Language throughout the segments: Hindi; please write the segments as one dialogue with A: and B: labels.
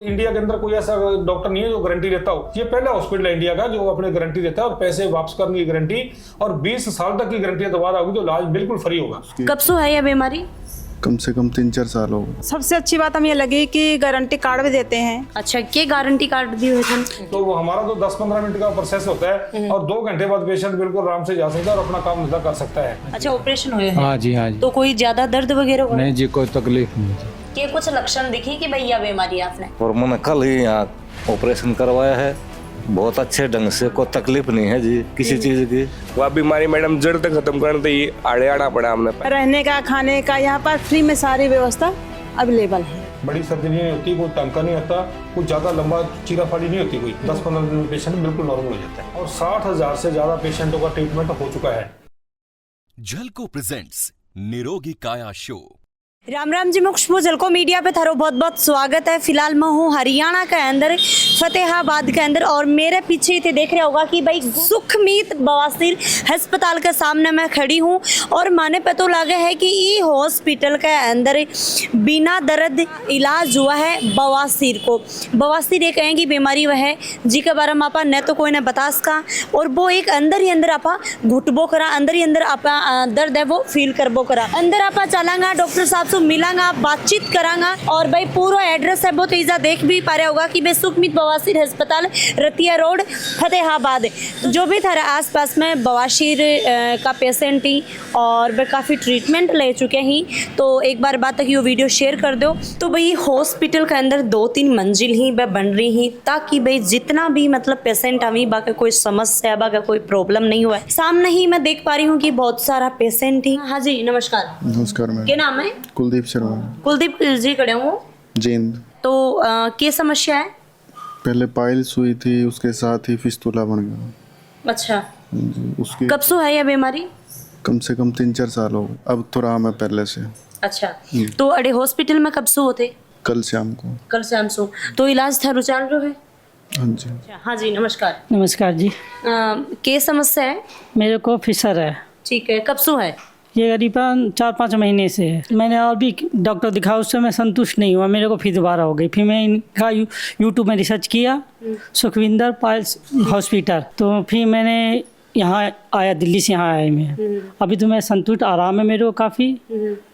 A: इंडिया के अंदर कोई ऐसा डॉक्टर नहीं है जो गारंटी देता हो। ये पहला हॉस्पिटल है इंडिया का जो अपने गारंटी देता है और पैसे वापस करने की गारंटी और 20 साल तक की गारंटी दोबारा होगी तो इलाज बिल्कुल फ्री होगा।
B: कब से है यह बीमारी?
C: कम से कम 3-4 साल हो गए।
D: सबसे अच्छी बात हमें ये लगी कि गारंटी कार्ड भी देते हैं।
B: अच्छा, क्या गारंटी कार्ड दी हुई थी?
A: तो वो हमारा तो 10-15 मिनट का प्रोसेस होता है और 2 घंटे बाद पेशेंट बिल्कुल आराम से जा सकता है और अपना काम धंधा कर सकता है।
B: अच्छा, ऑपरेशन हुए हैं?
E: हाँ जी हाँ जी।
B: तो कोई ज्यादा दर्द वगैरह हुआ?
E: नहीं जी, कोई तकलीफ नहीं।
B: क्या कुछ लक्षण दिखे कि भैया बीमारी है आपने?
F: और मैंने कल ही यहाँ ऑपरेशन करवाया है, बहुत अच्छे ढंग से, कोई तकलीफ नहीं है जी किसी चीज की।
G: वह बीमारी मैडम जड़ तक खत्म करने ही आड़े आना पड़ा हमने।
D: रहने का, खाने का यहाँ पर फ्री में सारी व्यवस्था अवेलेबल है।
A: बड़ी सर्जरी नहीं होती, कोई टंका नहीं होता, कुछ ज्यादा लंबा चीराफाड़ी नहीं होती, कोई 10-15 दिन में पेशेंट बिल्कुल नॉर्मल हो जाता है और 60,000 से ज्यादा पेशेंटों का ट्रीटमेंट हो चुका है।
H: झलको प्रेजेंट्स निरोगी काया शो।
B: राम राम जी, मैं खुशबू झलको मीडिया पे थारो बहुत बहुत स्वागत है। फिलहाल मैं हूँ हरियाणा के अंदर, फतेहाबाद के अंदर, और मेरे पीछे इतने देख रहे होगा कि भाई सुखमीत बवासीर अस्पताल के सामने मैं खड़ी हूँ और माने पता लगे है कि ये हॉस्पिटल के अंदर बिना दर्द इलाज हुआ है बवासीर को। बवासीर एक कहेंगी बीमारी वह है जी के बारे में आपा न तो कोई ने बता सका और वो एक अंदर ही अंदर आपा घुटबो करा, अंदर ही अंदर आपा दर्द है वो फील करबो करा। अंदर आपा चलांगा, डॉक्टर साहब से मिलांगा, बातचीत करांगा और भाई पूरा एड्रेस है वो तो ईजा देख भी पा रहा होगा कि भाई सुखमीत बवासीर अस्पताल, रतिया रोड, फतेहाबाद। जो भी थारे आसपास में बवासीर का पेशेंट ही और वे काफ़ी ट्रीटमेंट ले चुके ही, तो एक बार बात तक ये वीडियो शेयर कर दो। तो भाई हॉस्पिटल के अंदर 2-3 मंजिल ही वह बन रही ही ताकि भाई जितना भी मतलब पेशेंट अभी बाकी कोई समस्या बाकी कोई प्रॉब्लम नहीं हुआ है। सामने ही मैं देख पा रही हूँ कि बहुत सारा पेशेंट ही। हाँ जी, नमस्कार।
C: नमस्कार मैम।
B: क्या नाम है?
C: कुलदीप शर्मा।
B: कुलदीप जी खड़े हूँ।
C: जींद।
B: तो क्या समस्या है?
C: पहले पाइल्स हुई थी, उसके साथ ही फिस्तुला बन गया।
B: अच्छा,
C: उसकी
B: कब से है यह बीमारी?
C: कम से कम 3-4 साल हो गए। अब थोड़ा हमें पहले से।
B: अच्छा, तो अरे हॉस्पिटल में कब से होते?
C: कल शाम को।
B: कल शाम से। तो इलाज था रुचाल रहे है?
C: हाँ जी।
B: हाँ जी, नमस्कार।
I: नमस्कार जी।
B: क्या समस्या है?
I: मेरे को फिशर है।
B: ठीक है, कब से है?
I: ये करीबन 4-5 महीने से है। मैंने और भी डॉक्टर दिखा, उससे मैं संतुष्ट नहीं हुआ, मेरे को फिर दोबारा हो गई। फिर मैं इनका यूट्यूब में रिसर्च किया, सुखविंदर पाइल्स हॉस्पिटल, तो फिर मैंने यहाँ आया, दिल्ली से यहाँ आया मैं। अभी तो मैं संतुष्ट, आराम है मेरे को, काफ़ी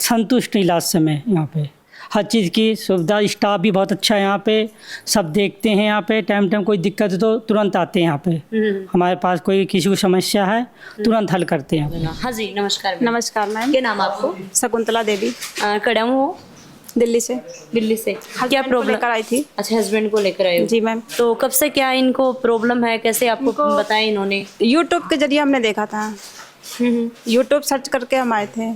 I: संतुष्ट इलाज से मैं यहाँ पे। हर चीज़ की सुविधा, स्टाफ भी बहुत अच्छा है यहाँ पे, सब देखते हैं यहाँ पे, टाइम कोई दिक्कत है तो तुरंत आते हैं यहाँ पे। हमारे पास कोई किसी को समस्या है तुरंत हल करते हैं।
B: हाँ जी, नमस्कार।
D: नमस्कार मैम।
B: क्या नाम आपको?
D: शकुंतला देवी।
B: कड़ा हूँ
D: दिल्ली से।
B: दिल्ली से। क्या प्रॉब्लम
D: लेकर आई थी?
B: अच्छा, हस्बैंड को लेकर आए हो?
D: जी मैम।
B: तो कब से क्या इनको प्रॉब्लम है, कैसे आपको बताया इन्होंने?
D: यूट्यूब के जरिए हमने देखा था, यूट्यूब सर्च करके हम आए थे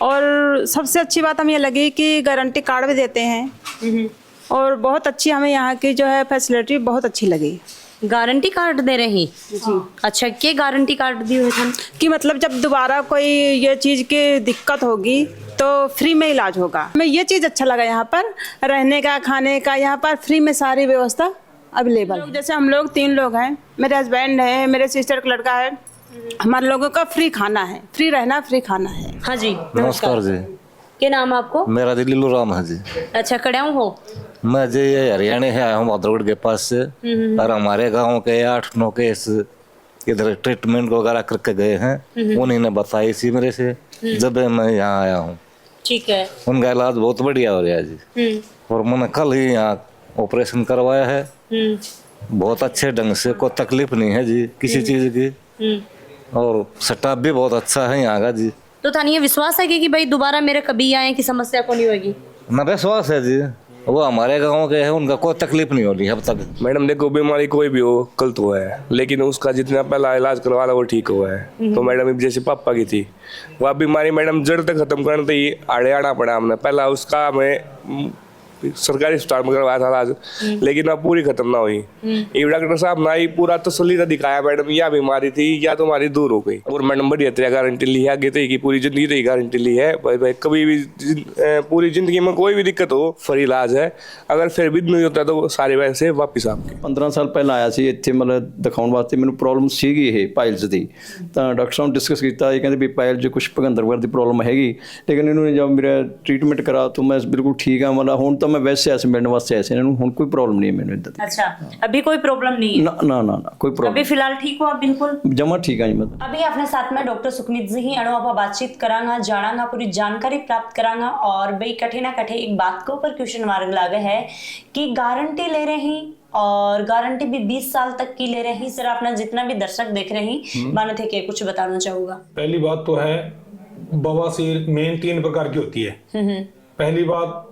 D: और सबसे अच्छी बात हमें ये लगी कि गारंटी कार्ड भी देते हैं और बहुत अच्छी हमें यहाँ की जो है फैसिलिटी बहुत अच्छी लगी।
B: गारंटी कार्ड दे रहे हैं? अच्छा, क्या गारंटी कार्ड दी हुई थी?
D: कि मतलब जब दोबारा कोई ये चीज़ की दिक्कत होगी तो फ्री में इलाज होगा। हमें ये चीज़ अच्छा लगा, यहाँ पर रहने का, खाने का यहाँ पर फ्री में सारी व्यवस्था अवेलेबल। जैसे हम लोग 3 लोग हैं, मेरे हस्बैंड है, मेरे सिस्टर का लड़का है, हमारे लोगों का फ्री खाना है, फ्री रहना, फ्री खाना है।
B: हाँ जी,
F: नमस्कार जी।
B: क्या नाम है आपको?
F: मेरा दिल्लू राम है जी।
B: अच्छा, कड़ा हो?
F: मैं जी ये हरियाणा से आया हूँ, भाद्रगढ़ के पास से, और हमारे गांव के 8-9 केस इधर ट्रीटमेंट वगैरह करके गए हैं, उन्हीं ने बताई थी मेरे से, जब मैं यहाँ आया हूँ।
B: ठीक है।
F: उनका इलाज बहुत बढ़िया हो रहा है जी। और मैंने कल ही यहाँ ऑपरेशन करवाया है, बहुत अच्छे ढंग से, कोई तकलीफ नहीं है जी किसी चीज की, और स्टाफ भी बहुत अच्छा है यहाँ का जी।
B: तो थानी ये विश्वास है कि भाई दोबारा मेरे कभी आए कि समस्या को नहीं होगी?
F: ना विश्वास है जी, वो हमारे गांव के हैं, उनका कोई तकलीफ नहीं हो रही अब तक।
G: मैडम देखो, बीमारी कोई भी हो, कल तो है, लेकिन उसका जितना पहला इलाज करवा था वो ठीक हुआ है। तो मैडम जैसे पापा की थी, वह बीमारी मैडम जड़ तक खत्म करने ही आड़े आना पड़ा हमने। पहला उसका हमें सरकारी अस्पताल में करवाया था इलाज, लेकिन अब पूरी खत्म ना हुई। ये डॉक्टर साहब ना ही पूरा तसल्ली तो दिखाया मैडम यह बीमारी थी या तुम्हारी दूर हो गई, और मैडम बढ़िया तरह गारंटी ली है आगे की पूरी जिंदगी की गारंटी ली है। भाई कभी भी पूरी जिंदगी में कोई भी दिक्कत हो फ्री इलाज है, अगर फिर भी नहीं होता तो सारे पैसे वापिस आपके।
J: 15 ਸਾਲ ਪਹਿਲਾਂ ਆਇਆ ਸੀ ਇੱਥੇ, ਮਤਲਬ ਦਿਖਾਉਣ ਵਾਸਤੇ। ਮੈਨੂੰ ਪ੍ਰੋਬਲਮ ਸੀਗੀ ਇਹ ਪਾਇਲਸ ਦੀ, ਤਾਂ ਡਾਕਟਰ ਸਾਹਿਬ ਡਿਸਕਸ ਕੀਤਾ, ਇਹ ਕਹਿੰਦੇ ਵੀ ਪਾਇਲ 'ਚ ਕੁਝ ਭਗੰਦਰਵਰ ਦੀ ਪ੍ਰੋਬਲਮ ਹੈਗੀ, ਲੇਕਿਨ ਇਹਨੂੰ ਜਦ ਮੇਰਾ ਟ੍ਰੀਟਮੈਂਟ ਕਰਾ ਤਾਂ ਮੈਂ ਬਿਲਕੁਲ ਠੀਕ ਹਾਂ। ਮਤਲਬ ਹੁਣ ਤਾਂ ਤਾਂ ਮੈਂ ਵੈਸੇ ਐਸੇ ਮਿਲਣ ਵਾਸਤੇ ਐਸੇ ਇਹਨਾਂ ਨੂੰ ਹੁਣ ਕੋਈ ਪ੍ਰੋਬਲਮ ਨਹੀਂ ਹੈ ਮੈਨੂੰ ਇੱਦਾਂ
B: अच्छा अभी कोई प्रॉब्लम नहीं है?
J: ਦੀ ਨਾ ਕੋਈ
B: अभी
J: ਪ੍ਰੋਬਲਮ
B: फिलहाल ठीक हो आप बिल्कुल?
J: ਜਮਾ ਠੀਕ ਆ ਜੀ ਮੈਂ
B: अभी अपने साथ में डॉक्टर सुखमीत जी ही अणु आप बातचीत करांगा, जानांगा, पूरी जानकारी प्राप्त करांगा। और भाई कठे ना कठे एक बात के ऊपर क्वेश्चन मार्क लागे है कि गारंटी ले रहे हैं और गारंटी भी 20 साल तक की ले रहे हैं। सर अपना जितना भी दर्शक देख रहे हैं माने थे कि कुछ बताना चाहूंगा।
A: पहली बात तो है बवासीर मेन 3 प्रकार की होती है। पहली बात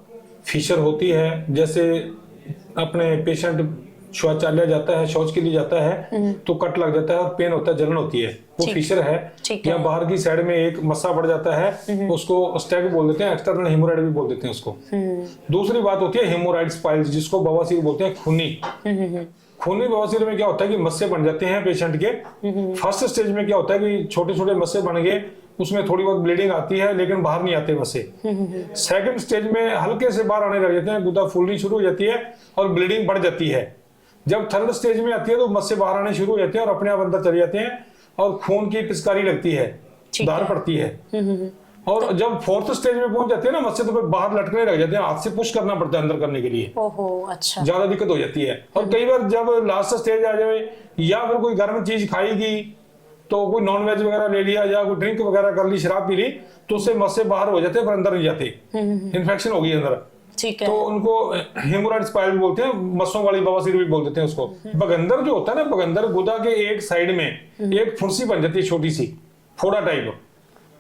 A: फिशर होती है, जैसे अपने पेशेंट शौचालय जाता है, शौच के लिए जाता है तो कट लग जाता है और पेन होता है, जलन होती है, वो फिशर है। या बाहर की साइड में एक मस्सा पड़ जाता है, उसको स्टैग बोल देते हैं, एक्सटर्नल हेमोराइड भी बोल देते हैं उसको। दूसरी बात होती है हेमोराइड्स पाइल्स, जिसको बवासीर बोलते हैं खूनी। खूनी बवासीर में क्या होता है कि मस्से बन जाते हैं पेशेंट के। फर्स्ट स्टेज में क्या होता है कि छोटे छोटे मस्से बन गए, उसमें थोड़ी बहुत ब्लीडिंग आती है लेकिन बाहर नहीं आते मस्से। सेकंड स्टेज में हल्के से बाहर आने लग जाते हैं, गुदा फूलनी शुरू हो जाती है और ब्लीडिंग बढ़ जाती है। जब थर्ड स्टेज में आती है तो मस्से बाहर आने शुरू हो जाते हैं और अपने आप अंदर चले जाते हैं और खून की पिचकारी लगती है, धार पड़ती है। और जब फोर्थ स्टेज में पहुंच जाती है ना मस्से, तो फिर बाहर लटकने लग जाते हैं, हाथ से पुश करना पड़ता है अंदर करने के लिए।
B: ओहो अच्छा।
A: ज्यादा दिक्कत हो जाती है। और कई बार जब लास्ट स्टेज आ जाए या फिर कोई गर्म चीज खाएगी, तो कोई नॉन वेज वगैरह ले लिया या कोई ड्रिंक वगैरह कर ली, शराब पी ली, तो उससे मस्से बाहर हो जाते हैं पर अंदर नहीं जाते, इन्फेक्शन हो गई अंदर।
B: ठीक है।
A: तो उनको हेमोराइड्स पाइल्स बोलते हैं, मस्सों वाली बवासीर भी बोल देते हैं उसको। बगंदर जो होता है ना, बगंदर गुदा के एक साइड में एक फुंसी बन जाती है छोटी सी फोड़ा टाइप,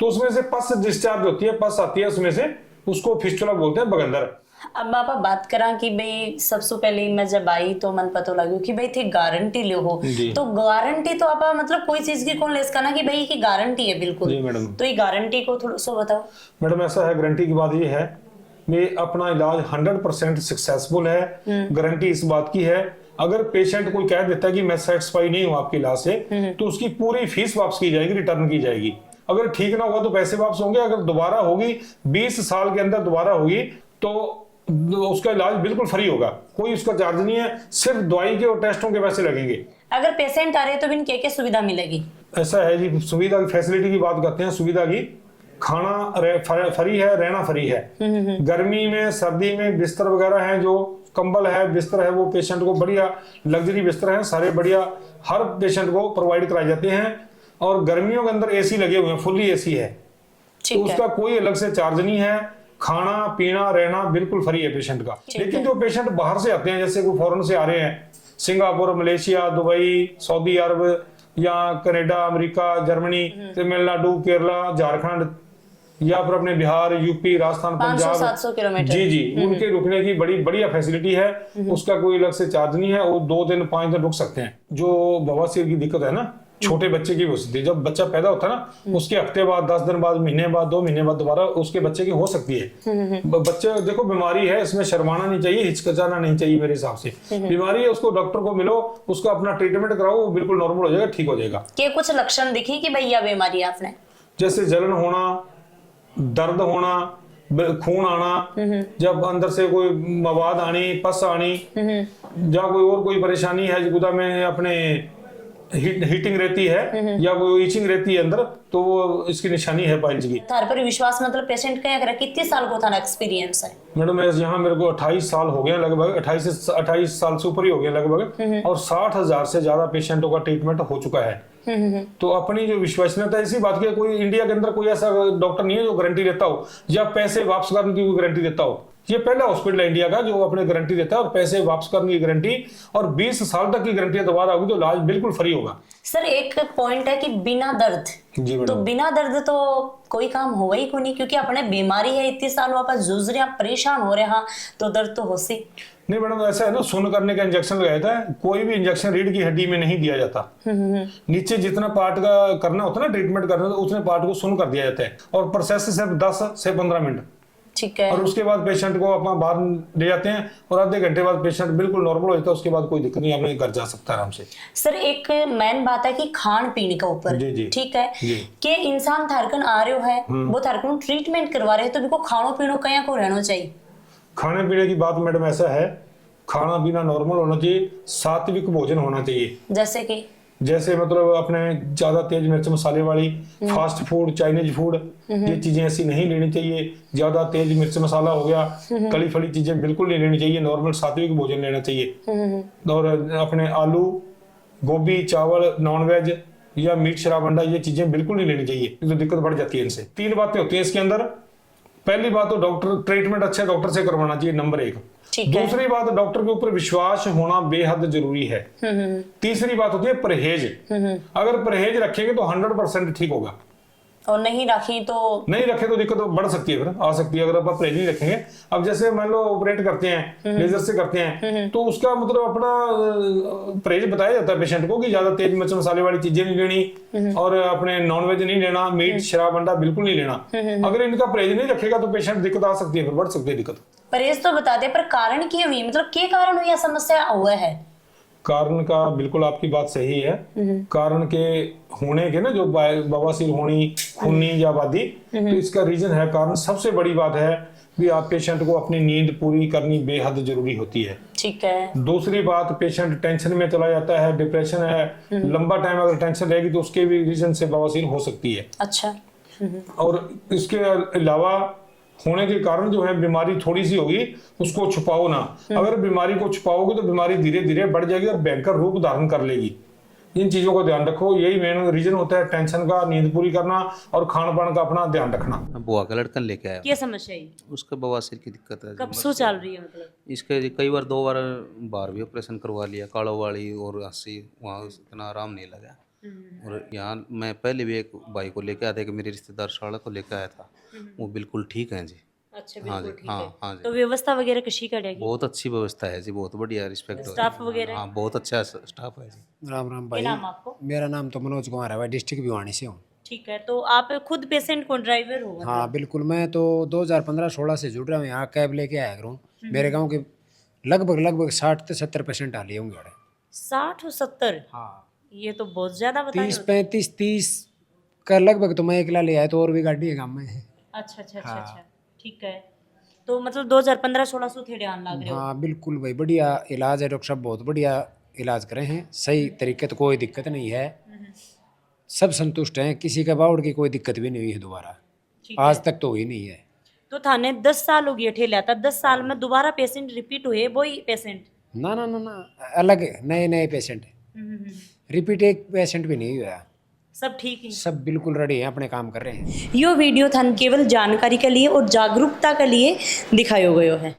A: तो उसमें से पस डिस्चार्ज होती है, पस आती है उसमें से, उसको फिस्टुला बोलते हैं बगंदर।
B: अब आप बात करा कि भाई सबसे पहले मैं जब आई तो मन पता लगे कि भाई थे गारंटी लो हो, तो गारंटी तो आप मतलब कोई चीज की कौन लेस करना कि भाई की गारंटी है बिल्कुल।
A: जी मैडम।
B: तो ये गारंटी को थोड़ा सा बताओ
A: मैडम। ऐसा है, गारंटी की बात ये है कि अपना इलाज 100% सक्सेसफुल है। गारंटी इस बात की है, अगर पेशेंट कोई कह देता है कि मैं सेटिस्फाई नहीं हूं आपके इलाज से, तो उसकी पूरी फीस वापस की जाएगी, रिटर्न की जाएगी। अगर ठीक ना होगा तो पैसे वापस होंगे, अगर दोबारा होगी 20 साल के अंदर दोबारा होगी तो उसका इलाज बिल्कुल फ्री होगा, कोई उसका चार्ज नहीं है, सिर्फ दवाई के और टेस्टों के पैसे लगेंगे।
B: अगर पेशेंट आ रहे तो भी क्या सुविधा मिलेगी?
A: ऐसा है जी, सुविधा की फैसिलिटी की बात करते हैं। सुविधा की खाना फ्री है, रहना फ्री है। गर्मी में सर्दी में बिस्तर वगैरह है, जो कंबल है बिस्तर है, वो पेशेंट को बढ़िया लग्जरी बिस्तर है, सारे बढ़िया हर पेशेंट को प्रोवाइड कराए जाते हैं। और गर्मियों के अंदर एसी लगे हुए हैं, फुल्ली एसी है, तो उसका कोई अलग से चार्ज नहीं है। खाना पीना रहना बिल्कुल फ्री है पेशेंट का। लेकिन जो पेशेंट बाहर से आते हैं, जैसे कोई फॉरेन से आ रहे हैं, सिंगापुर, मलेशिया, दुबई, सऊदी अरब या Canada, America, Germany, Tamil Nadu, Kerala, Jharkhand या फिर अपने बिहार, यूपी, राजस्थान, पंजाब,
B: 500-700 किलोमीटर,
A: जी उनके रुकने की बड़ी बढ़िया फैसिलिटी है। उसका कोई अलग से चार्ज नहीं है, वो 2 दिन 5 दिन रुक सकते हैं। जो बवासीर की दिक्कत है ना, छोटे बच्चे की हो सकती है, जब बच्चा पैदा होता है ना, उसके हफ्ते बाद, 10 दिन बाद, महीने बाद, 2 महीने बाद दोबारा उसके बच्चे की हो सकती है। बच्चे देखो बीमारी है, इसमें शर्माना नहीं चाहिए, हिचकिचाना नहीं चाहिए मेरे हिसाब से। बीमारी है, उसको डॉक्टर को मिलो, उसका अपना ट्रीटमेंट कराओ, वो बिल्कुल नॉर्मल हो जाएगा, ठीक हो जाएगा।
B: क्या कुछ लक्षण दिखे कि भैया बीमारी है आपने? जैसे
A: जलन होना, दर्द होना, खून आना, जब अंदर से कोई मवाद आनी, पस आनी, या कोई और कोई परेशानी है गुदा में अपने हीटिंग रहती है या कोई इचिंग रहती है अंदर, तो वो इसकी निशानी है पाइल्स की।
B: तार पर विश्वास मतलब पेशेंट का अगर कितने साल को था ना एक्सपीरियंस है? मैडम
A: यहाँ मेरे को 28 साल हो गए लगभग, 28 साल से ऊपर ही हो गए लगभग, और 60,000 से ज्यादा पेशेंटों का ट्रीटमेंट हो चुका है। तो अपनी जो विश्वसनीयता इसी बात की, कोई इंडिया के अंदर कोई ऐसा डॉक्टर नहीं है जो गारंटी देता हो या पैसे वापस करने की गारंटी देता हो। ये पहला हॉस्पिटल है इंडिया का जो अपने गारंटी देता है और पैसे वापस करने की गारंटी, और 20 साल तक की गारंटी दोबारा होगी तो इलाज बिल्कुल फ्री होगा।
B: सर एक पॉइंट है कि बिना दर्द, तो बिना दर्द तो कोई काम होगा ही को नहीं, क्योंकि अपने बीमारी है, इतने साल वापस जूझ रहे, परेशान हो रहे हैं, तो दर्द तो हो सी
A: नहीं। मैडम ऐसा है ना, सुन करने का इंजेक्शन लगाया था, कोई भी इंजेक्शन रीढ़ की हड्डी में नहीं दिया जाता। नीचे जितना पार्ट का करना होता है ना, ट्रीटमेंट करना, तो उतने पार्ट को सुन कर दिया जाता है, और प्रोसेस सिर्फ 10 से 15 मिनट।
B: ठीक है।
A: और उसके बाद पेशेंट को अपना बाहर ले जाते हैं और आधे घंटे बाद पेशेंट बिल्कुल नॉर्मल हो जाता है, उसके बाद कोई दिक्कत नहीं, अपने घर जा सकता है आराम से।
B: सर एक मेन बात है कि खान पीने का ऊपर, ठीक है, कि इंसान थारकन आ रहे हो है, वो थारकन ट्रीटमेंट करवा रहे हैं, तो बिको खानो पीनो कया को रहना चाहिए।
A: खाने पीने की बात मैडम ऐसा है, खाना पीना नॉर्मल होना चाहिए, सात्विक भोजन होना चाहिए।
B: जैसे कि
A: जैसे मतलब अपने ज्यादा तेज मिर्च मसाले वाली फास्ट फूड, चाइनीज फूड, ये चीजें ऐसी नहीं लेनी चाहिए। ज्यादा तेज मिर्च मसाला हो गया, कली फली चीजें बिल्कुल नहीं लेनी चाहिए। नॉर्मल सात्विक भोजन लेना चाहिए। और अपने आलू, गोभी, चावल, नॉनवेज या मीट, शराब, अंडा, ये चीजें बिल्कुल नहीं लेनी चाहिए, तो दिक्कत बढ़ जाती है इनसे। 3 बातें होती हैं इसके अंदर। पहली बात तो डॉक्टर, ट्रीटमेंट अच्छे डॉक्टर से करवाना चाहिए, नंबर 1। दूसरी बात, डॉक्टर के ऊपर विश्वास होना बेहद जरूरी है। तीसरी बात होती है परहेज। अगर परहेज रखेंगे तो 100% ठीक होगा,
B: और नहीं रखी तो
A: दिक्कत बढ़ सकती है, फिर आ सकती है अगर आप परहेज नहीं रखेंगे। अब जैसे मान लो ऑपरेट करते हैं, लेजर से करते हैं, तो उसका मतलब अपना परहेज बताया जाता है पेशेंट को कि ज्यादा तेज मिर्च मसाले वाली चीजें नहीं लेनी, और अपने नॉनवेज नहीं लेना, मीट, शराब, अंडा बिल्कुल नहीं लेना। अगर इनका परहेज नहीं रखेगा तो पेशेंट दिक्कत आ सकती है, फिर बढ़ सकती है दिक्कत।
B: परहेज तो बता दे, पर कारण की हुई, मतलब के कारण हुई यह समस्या हुआ है?
A: कारण का बिल्कुल आपकी बात सही है। कारण के होने के ना, जो बवासीर होनी, खूनी या आबादी, तो इसका रीजन है, कारण सबसे बड़ी बात है कि आप पेशेंट को अपनी नींद पूरी करनी बेहद जरूरी होती है।
B: ठीक है।
A: दूसरी बात, पेशेंट टेंशन में चला जाता है, डिप्रेशन है, लंबा टाइम अगर टेंशन रहेगी तो उसके भी रीजन से बवासीर हो सकती है।
B: अच्छा।
A: और इसके अलावा होने के कारण जो है, बीमारी थोड़ी सी होगी, उसको छुपाओ ना। अगर बीमारी को छुपाओगे तो बीमारी धीरे धीरे बढ़ जाएगी और भयंकर रूप धारण कर लेगी। इन चीजों को ध्यान रखो, यही मेन रीजन होता है, टेंशन का, नींद पूरी करना और खान पान का अपना ध्यान रखना।
E: बुआ का लड़कन लेके आया,
B: क्या समस्या है?
E: उसका बवासीर की दिक्कत है।
B: कब से चल रही है? मतलब
E: इसके कई बार 2 बार बाहर भी ऑपरेशन करवा लिया, काड़ो वाली और हंसी, वहाँ इतना आराम नहीं लगा। और यहाँ मैं पहले भी एक भाई को लेके आया था, कि मेरे रिश्तेदार शाला को लेके आया था, वो बिल्कुल ठीक है जी।
B: अच्छा,
E: हाँ जी,
B: बिल्कुल ठीक है।
E: हाँ जी।
B: तो व्यवस्था वगैरह कशी करेगी?
E: बहुत अच्छी व्यवस्था है जी, बहुत बढ़िया, रिस्पेक्ट।
B: स्टाफ वगैरह?
E: हाँ, बहुत अच्छा स्टाफ है जी।
K: राम राम भाई।
B: क्या नाम आपको?
K: मेरा नाम तो मनोज कुमार है भाई, डिस्ट्रिक्ट भिवानी से हूँ।
B: ठीक है। तो आप खुद पेशेंट को ड्राइवर हो?
K: हाँ बिल्कुल, मैं तो 2015-16 से जुड़ रहा हूँ, यहाँ कैब लेके आया करूँ। मेरे गांव के लगभग 60 से 70 पेशेंट आ लिए होंगे।
B: 60 और 70?
K: हाँ,
B: ये तो बहुत ज्यादा बता रहे हो।
K: 30 का लगभग तो मैं अकेला ले आया, तो और भी गाड़ी है गाँव में।
B: अच्छा अच्छा अच्छा अच्छा, ठीक है। तो मतलब 2015-16 से थे ध्यान लग रहे हो?
K: हाँ बिल्कुल भाई, बढ़िया इलाज है, डॉक्टर साहब बहुत बढ़िया इलाज करे हैं, सही तरीके, तो कोई दिक्कत नहीं है, सब संतुष्ट हैं, किसी का बाउड की कोई दिक्कत भी नहीं हुई है दोबारा, आज तक तो हुई नहीं है।
B: तो थाने 10 साल हो गए ठेला था, 10 साल में दोबारा पेशेंट रिपीट हुए, वही पेशेंट?
K: ना ना ना ना, अलग नए पेशेंट, रिपीट एक पेशेंट भी नहीं हुआ,
B: सब ठीक है,
K: सब बिल्कुल रेडी हैं, अपने काम कर रहे हैं।
B: यो वीडियो थान केवल जानकारी के लिए और जागरूकता के लिए दिखायो गयो है।